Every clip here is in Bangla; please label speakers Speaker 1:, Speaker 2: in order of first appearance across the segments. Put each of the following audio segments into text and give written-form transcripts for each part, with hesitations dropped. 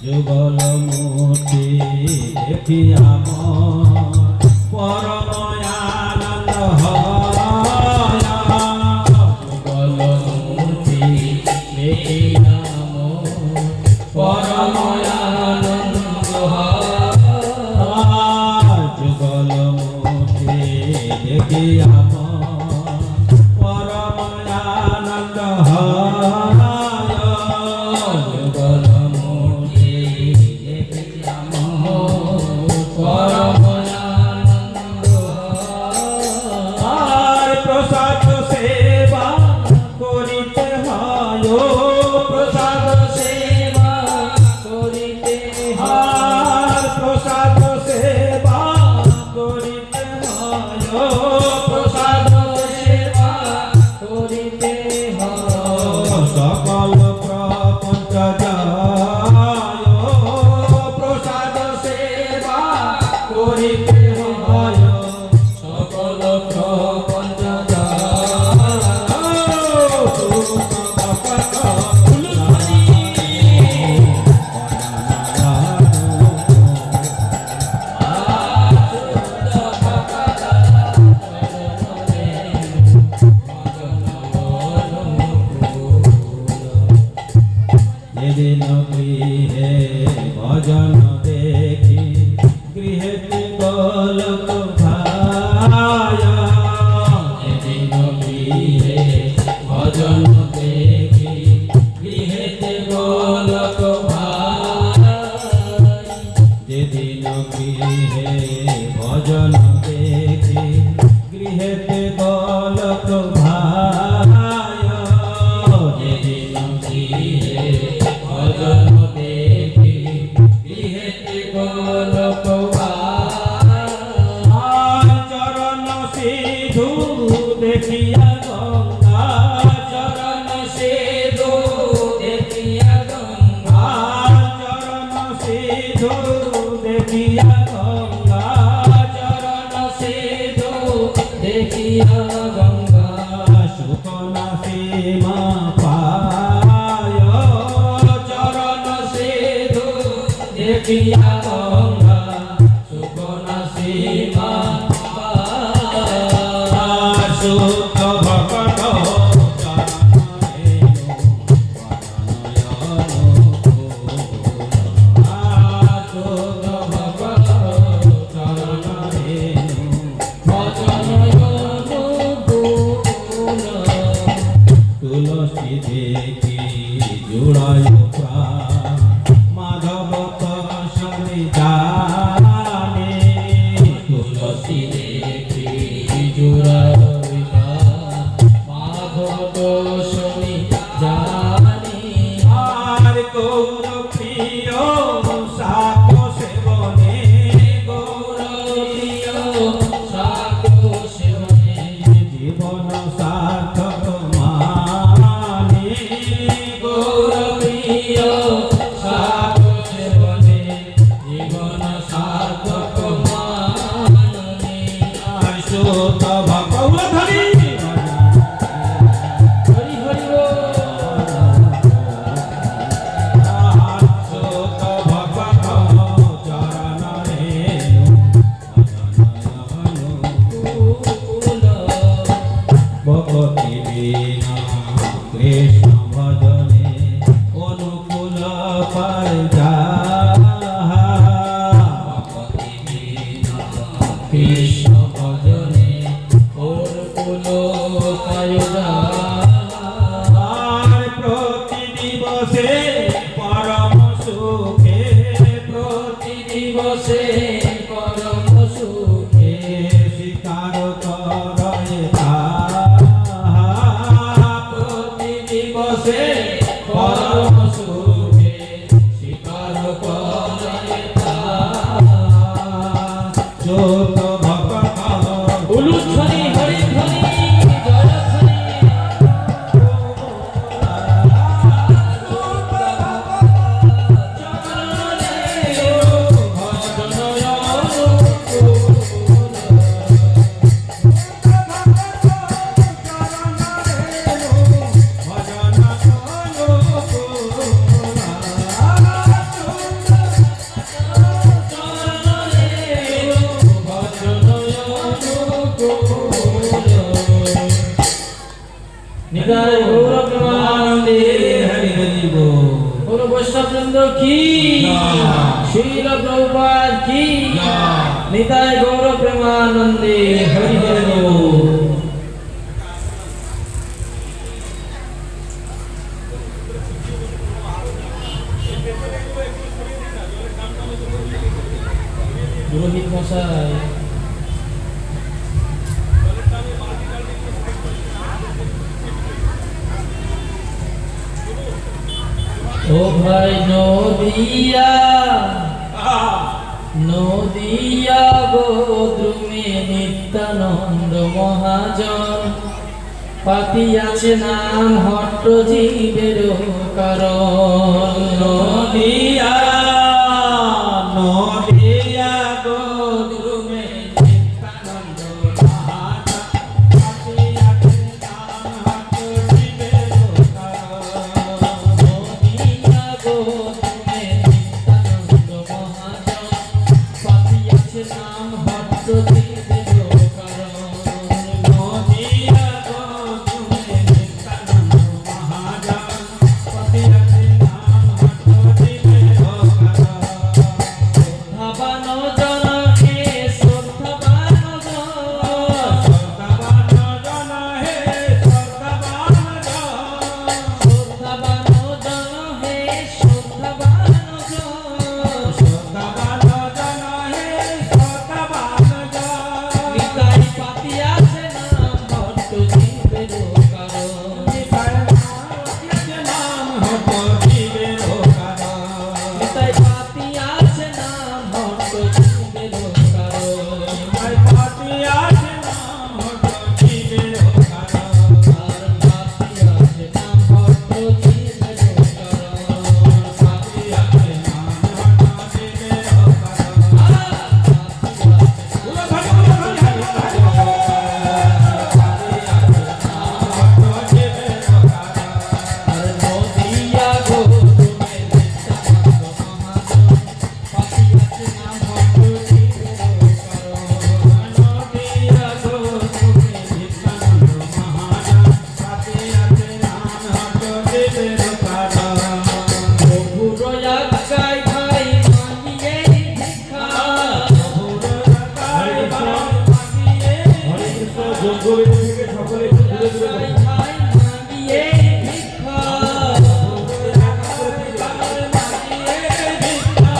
Speaker 1: যুগল মূর্তি দেখি আমার পরম আনন্দ হয়। যুগল মূর্তি দেখি আমার পরম আনন্দ হয়। যুগল মূর্তি দেখি আমার পরম আনন্দ হয়। যুগল যেদিন গৃহে ভজন দেখি গৃহেতে গোলক ভায়। যেদিন গৃহে ভজন দেখি গৃহেতে গোলক ভায়। যেদিন গৃহে ভজন দেখি গৃহেতে গোলক ভায়। যেদিন গৃহে ভজন দেখি গৃহেতে গোলক ভায়। চরণ সিধু দেখিয়া গঙ্গা, চরণ সিধু দেখিয়া গঙ্গা, চরণ সিধু দেখিয়া গঙ্গা, চরণ সিধু দেখিয়া গঙ্গা। সুখ না সীমা পায়, চরণ সিধু দেখিয়া গঙ্গা, সুখ না সীমা পায়। সুখ ভকত তুলসী দেখি জুড়ায় প্রাণ, মাধব তসমি জানে। তুলসী দেখি জুড়ায় প্রাণ, মাধব তসমি জানে। আর গৌর প্রিয় শাক সেবনে, গৌর প্রিয় শাক সেবনে জীবন সার্থক মানে। গৌর প্রিয় শাক সেবনে জীবন সার্থক মানে। সুত ভগবত হরি হরি হরি সুত ভগবত চরণ রেণু ভগতি বিনা কৃষ্ণ ভজনে অনুকূল পায় যাহা। ভগতি বিনা কৃষ্ণ ভজনে অনুকূল পায় যাহা। প্রতি দিবসে পরম সুখে, প্রতি দিবসে পরম সুখে স্বীকার করে তাহা। প্রতি দিবসে পরম সুখে স্বীকার করে তাহা। চোখ ভক্ত উলুধ্বনি হরিধ্বনি জয়ধ্বনি।
Speaker 2: নিতাই গৌর প্রেমানন্দে
Speaker 1: হরি হরি বল।
Speaker 2: গৌর বৈষ্ণববৃন্দ কি
Speaker 1: জয়।
Speaker 2: শ্রীল প্রভুপাদ কি
Speaker 1: জয়।
Speaker 2: নিতাই গৌর প্রেমানন্দে হরি হরি বল। পুরোহিত মশাই ও ভাই নদিয়া নদিয়া গোদ্রুমে নিত্যানন্দ মহাজন পাতিয়াছে নাম হট্ট জীবের কারণ
Speaker 1: নদিয়া নদিয়া গোদ্রুমে নিত্যানন্দ মহাজন পাতিয়াছে নাম হট্ট জীবের কারণ।
Speaker 2: নদিয়া গোদ্রুমে নিত্যানন্দ মহাজন পাতিয়াছে নাম হট্ট জীবের কারণ।
Speaker 1: নদিয়া গোদ্রুমে নিত্যানন্দ মহাজন পাতিয়াছে নাম হট্ট জীবের কারণ।
Speaker 2: শ্রদ্ধাবান জন হে শ্রদ্ধাবান জন
Speaker 1: শ্রদ্ধাবান জন হে শ্রদ্ধাবান জন।
Speaker 2: শ্রদ্ধাবান জন হে শ্রদ্ধাবান জন
Speaker 1: শ্রদ্ধাবান জন হে শ্রদ্ধাবান জন।
Speaker 2: নিতাই পাতিয়াছে নাম হট্ট জীবের কারণ।
Speaker 1: নিতাই পাতিয়াছে নাম হট্ট জীবের কারণ।
Speaker 2: নিতাই পাতিয়াছে নাম হট্ট জীবের কারণ।
Speaker 1: নিতাই পাতিয়াছে নাম হট্ট জীবের কারণ।
Speaker 2: আর পাতিয়াছে নাম হট্ট জীবের কারণ।
Speaker 1: পাতিয়াছে নাম হট্ট জীবের কারণ।
Speaker 2: আর নদিয়া গোদ্রুমে নিত্যানন্দ মহাজন পাতিয়াছে নাম হট্ট জীবের কারণ। প্রভুর আজ্ঞায় ভাই মাগিয়ে ভিক্ষা। আজ্ঞায় ভাই মাগিয়ে ভিক্ষা।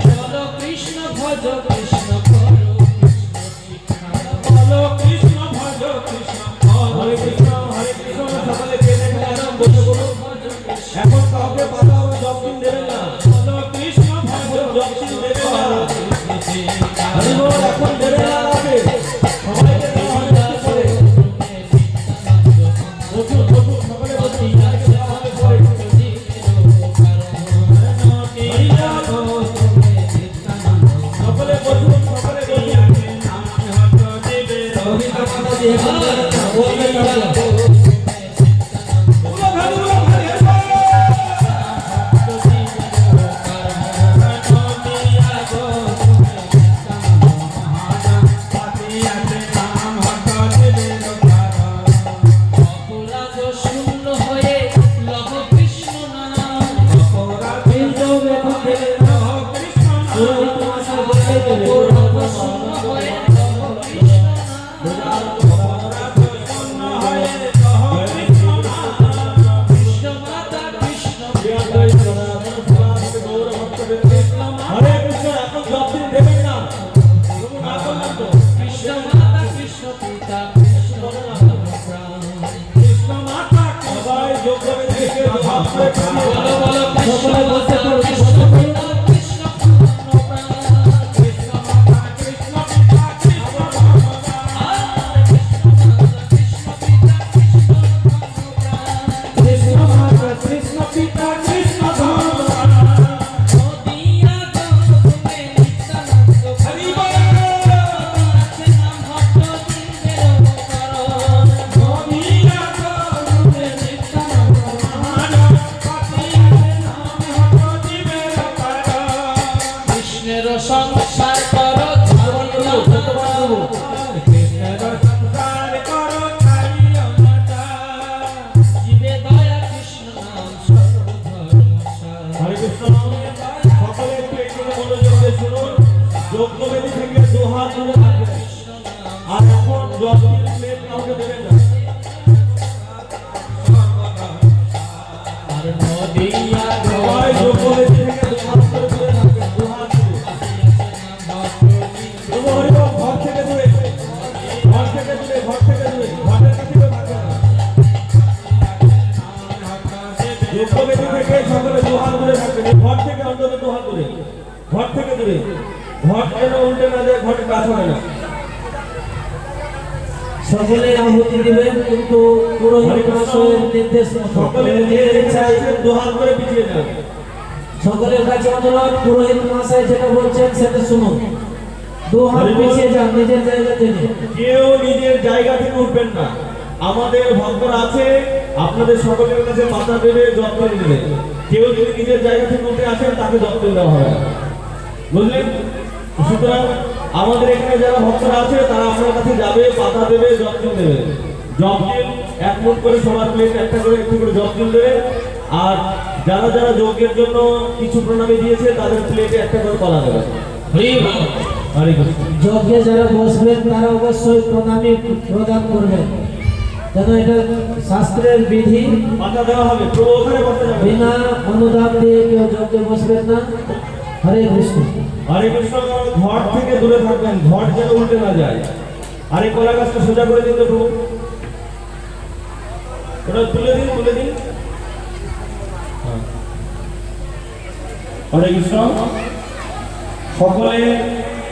Speaker 2: চলো কৃষ্ণ ভজ কৃষ্ণ করো কৃষ্ণ শিক্ষা।
Speaker 3: এখন কাউকে বাধা হবে জবকিন দেবেন না জবকিন দেবেন না হরি বল এখন দেবেন না কাউকে সবাইকে দেওয়া হবে একটু করে বসুন বসুন সকলে বসুন যাকে দেওয়া হবে পরে সকলে বসুন সকলে বসুন
Speaker 2: অপরাধ শূন্য হয়ে লভ কৃষ্ণ নাম। অপরাধ শূন্য হয়ে লভ কৃষ্ণ নাম। কৃষ্ণ মাতা কৃষ্ণ পিতা
Speaker 3: হরে কৃষ্ণ এখন জবকিন দেবেন না না করলাম তো
Speaker 2: কৃষ্ণ মাতা কৃষ্ণ পিতা কৃষ্ণ নাম প্রাণ।
Speaker 3: সবাই যোগ করে দেখে ভাব করে
Speaker 2: বলো বলো কৃষ্ণ
Speaker 3: সকলে বসে
Speaker 2: মাতা
Speaker 3: পড়ুন,
Speaker 2: কৃষ্ণ
Speaker 3: বসে পড়ুন।
Speaker 2: পিতা কৃষ্ণ প্রাণ। কৃষ্ণ মাতা কৃষ্ণ পিতা কৃষ্ণ
Speaker 3: কৃষ্ণ মাতা কৃষ্ণ পিতা কৃষ্ণ ধর্ম
Speaker 2: নদিয়া গোদ্রুমে নিত্যানন্দ
Speaker 1: হরি বল।
Speaker 2: পাতিয়াছে নাম হট্ট জীবের কারণ।
Speaker 1: নদিয়া গোদ্রুমে নিত্যানন্দ মহাজন পাতিয়াছে
Speaker 3: থেকে সকলে দুহাত দূরে থাকবেন, এই ঘট থেকে অন্তত দুহাত দূরে, ঘট থেকে দূরে, ঘট যেন উল্টে না যায়, ঘটে কাজ হয় না।
Speaker 2: সকলে আহুতি দিবেন, কিন্তু পুরোহিত মহাশয়ের নির্দেশ মতো
Speaker 3: সকলে যে ইচ্ছায় দুহাত করে পিছিয়ে যান।
Speaker 2: সকলের কাছে অনুরোধ, পুরোহিত মহাশয় যেটা বলছেন সেটা শুনুন। দু হাত পিছিয়ে যান নিজের জায়গা থেকে।
Speaker 3: কেউ নিজের জায়গা থেকে উঠবেন না। আমাদের ভক্তরা আছে, আপনাদের সকলের কাছে মাথা দেবে, যত্ন নেবে। কেউ যদি নিজের জায়গা থেকে উঠে আসেন তাকে যত্ন দেওয়া হবে না। বুঝলেন? সুতরাং আমাদের এখানে যারা ভক্তরা আছে তারা আপনার কাছে যাবে, পাতা দেবে, যত্ন দেবে। যজ্ঞের এক মুঠ করে সবার প্লেট একটা করে একটু করে যত্ন দেবে। আর যারা যারা যজ্ঞের জন্য কিছু প্রণামী দিয়েছে তাদের প্লেটে একটা করে কলা দেবে। হরে কৃষ্ণ।
Speaker 2: যজ্ঞে যারা বসবেন তারা অবশ্যই প্রণামী প্রদান করবেন, যেন এটা শাস্ত্রের বিধি।
Speaker 3: পাতা দেওয়া হবে, প্রভু ওখানে বসতে যাবে।
Speaker 2: বিনা অনুদান দিয়ে কেউ যজ্ঞে বসবেন না। হরে কৃষ্ণ।
Speaker 3: হরে কৃষ্ণ। ঘট থেকে দূরে থাকবেন, ঘট যেন উল্টে না যায়। আর এই কলা গাছটা সোজা করে দিন তো প্রভু, ওটা তুলে দিন, তুলে দিন। হরে কৃষ্ণ। সকলে